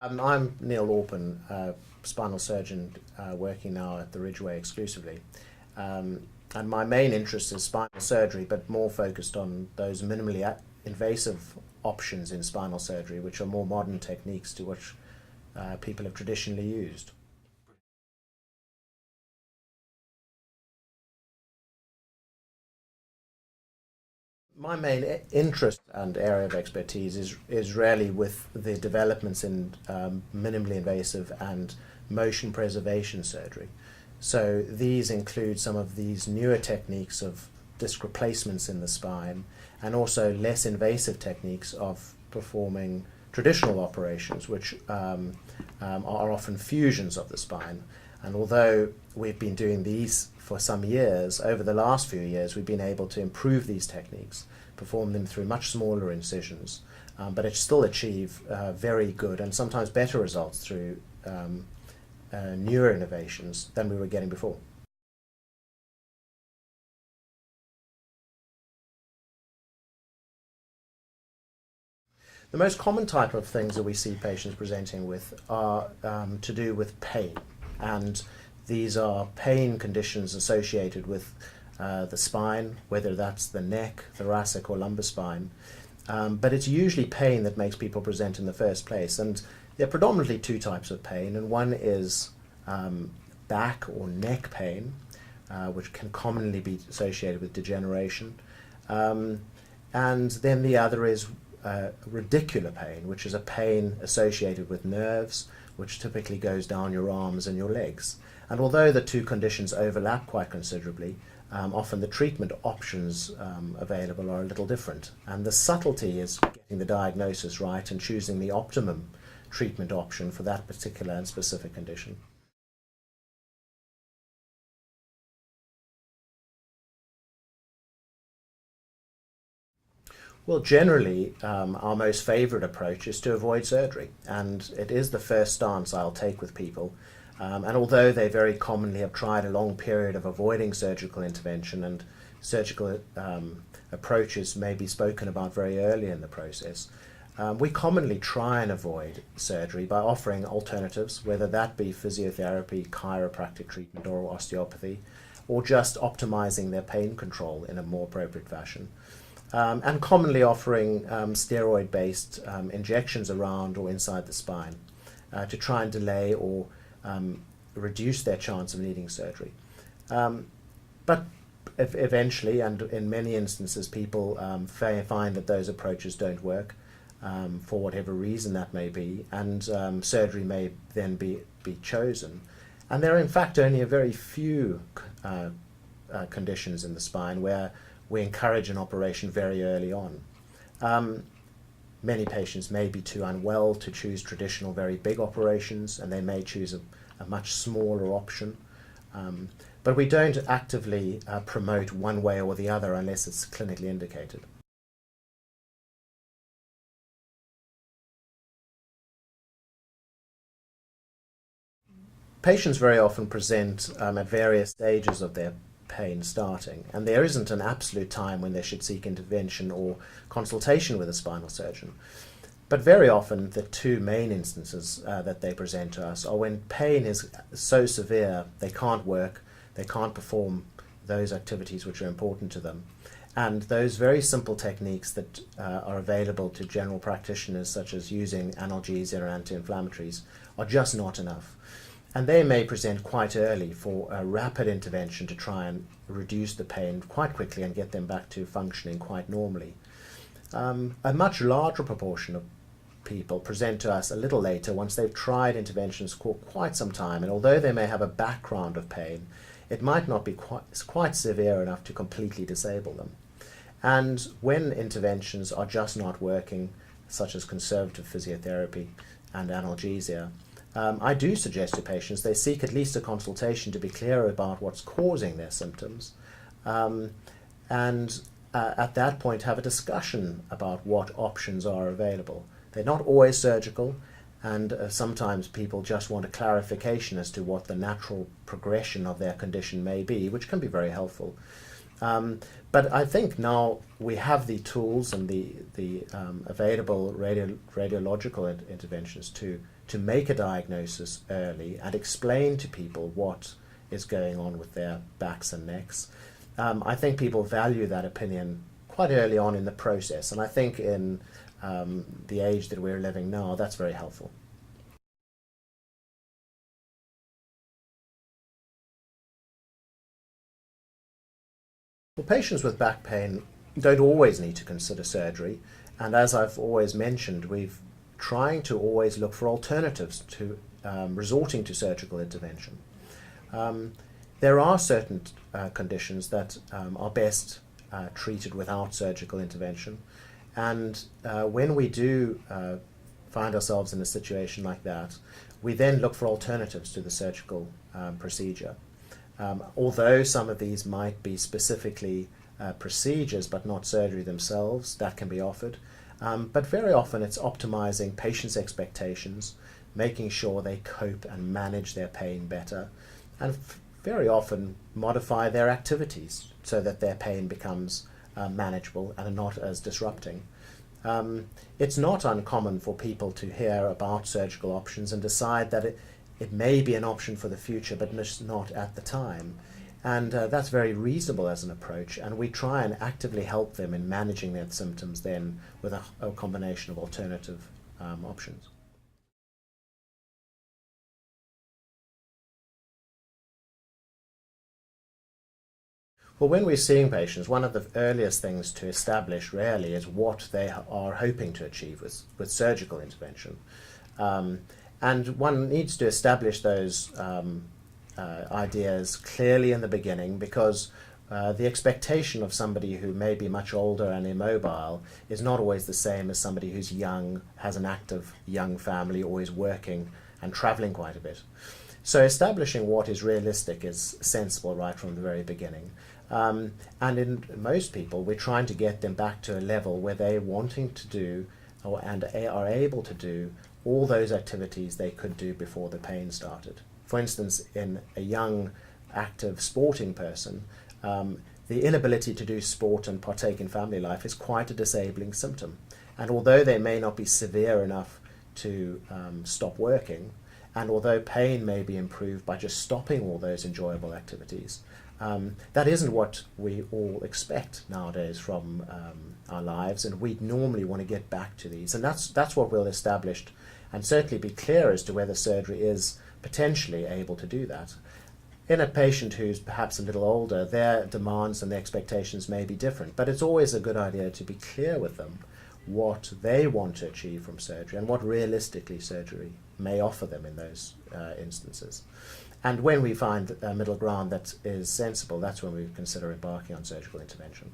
I'm Neil Orpen, spinal surgeon working now at the Ridgeway exclusively. And my main interest is spinal surgery, but more focused on those minimally invasive options in spinal surgery, which are more modern techniques to which people have traditionally used. My main interest and area of expertise is really with the developments in minimally invasive and motion preservation surgery. So these include some of these newer techniques of disc replacements in the spine, and also less invasive techniques of performing traditional operations, which are often fusions of the spine. And although we've been doing these for some years, over the last few years we've been able to improve these techniques, perform them through much smaller incisions, but it still achieve very good and sometimes better results through newer innovations than we were getting before. The most common type of things that we see patients presenting with are to do with pain, and these are pain conditions associated with the spine, whether that's the neck, thoracic or lumbar spine. But it's usually pain that makes people present in the first place, and there are predominantly two types of pain, and one is back or neck pain, which can commonly be associated with degeneration. And then the other is radicular pain, which is a pain associated with nerves, which typically goes down your arms and your legs. And although the two conditions overlap quite considerably, often the treatment options available are a little different. And the subtlety is getting the diagnosis right and choosing the optimum treatment option for that particular and specific condition. Well, generally, our most favourite approach is to avoid surgery, and it is the first stance I'll take with people. And although they very commonly have tried a long period of avoiding surgical intervention, and surgical approaches may be spoken about very early in the process, we commonly try and avoid surgery by offering alternatives, whether that be physiotherapy, chiropractic treatment, or osteopathy, or just optimizing their pain control in a more appropriate fashion. And commonly offering steroid-based injections around or inside the spine to try and delay or reduce their chance of needing surgery. But eventually, and in many instances, people find that those approaches don't work for whatever reason that may be, and surgery may then be chosen. And there are in fact only a very few conditions in the spine where we encourage an operation very early on. Many patients may be too unwell to choose traditional very big operations, and they may choose a much smaller option. But we don't actively promote one way or the other unless it's clinically indicated. Patients very often present at various stages of their pain starting, and there isn't an absolute time when they should seek intervention or consultation with a spinal surgeon. But very often the two main instances that they present to us are when pain is so severe they can't work, they can't perform those activities which are important to them. And those very simple techniques that are available to general practitioners, such as using analgesia or anti-inflammatories, are just not enough. And they may present quite early for a rapid intervention to try and reduce the pain quite quickly and get them back to functioning quite normally. A much larger proportion of people present to us a little later once they've tried interventions for quite some time, and although they may have a background of pain, it might not be quite severe enough to completely disable them. And when interventions are just not working, such as conservative physiotherapy and analgesia, I do suggest to patients they seek at least a consultation to be clear about what's causing their symptoms, and at that point have a discussion about what options are available. They're not always surgical, and sometimes people just want a clarification as to what the natural progression of their condition may be, which can be very helpful. But I think now we have the tools and the available radiological interventions to to make a diagnosis early and explain to people what is going on with their backs and necks. I think people value that opinion quite early on in the process, and I think in the age that we're living now, that's very helpful. Well, patients with back pain don't always need to consider surgery, and as I've always mentioned, we've trying to always look for alternatives to resorting to surgical intervention. There are certain conditions that are best treated without surgical intervention, and when we do find ourselves in a situation like that, we then look for alternatives to the surgical procedure. Although some of these might be specifically procedures but not surgery themselves, that can be offered. But very often it's optimizing patients' expectations, making sure they cope and manage their pain better, and very often modify their activities so that their pain becomes manageable and not as disrupting. It's not uncommon for people to hear about surgical options and decide that it may be an option for the future, but not at the time. And that's very reasonable as an approach, and we try and actively help them in managing their symptoms then with a combination of alternative options. Well, when we're seeing patients, one of the earliest things to establish rarely is what they are hoping to achieve with surgical intervention. And one needs to establish those ideas clearly in the beginning, because the expectation of somebody who may be much older and immobile is not always the same as somebody who's young, has an active young family, or is working and traveling quite a bit. So establishing what is realistic is sensible right from the very beginning. And in most people, we're trying to get them back to a level where they're wanting to do and are able to do all those activities they could do before the pain started. For instance, in a young, active, sporting person, the inability to do sport and partake in family life is quite a disabling symptom. And although they may not be severe enough to stop working, and although pain may be improved by just stopping all those enjoyable activities, that isn't what we all expect nowadays from our lives, and we normally want to get back to these. And that's what we'll establish and certainly be clear as to whether surgery is potentially able to do that. In a patient who's perhaps a little older, their demands and their expectations may be different, but it's always a good idea to be clear with them what they want to achieve from surgery and what realistically surgery may offer them in those instances. And when we find a middle ground that is sensible, that's when we consider embarking on surgical intervention.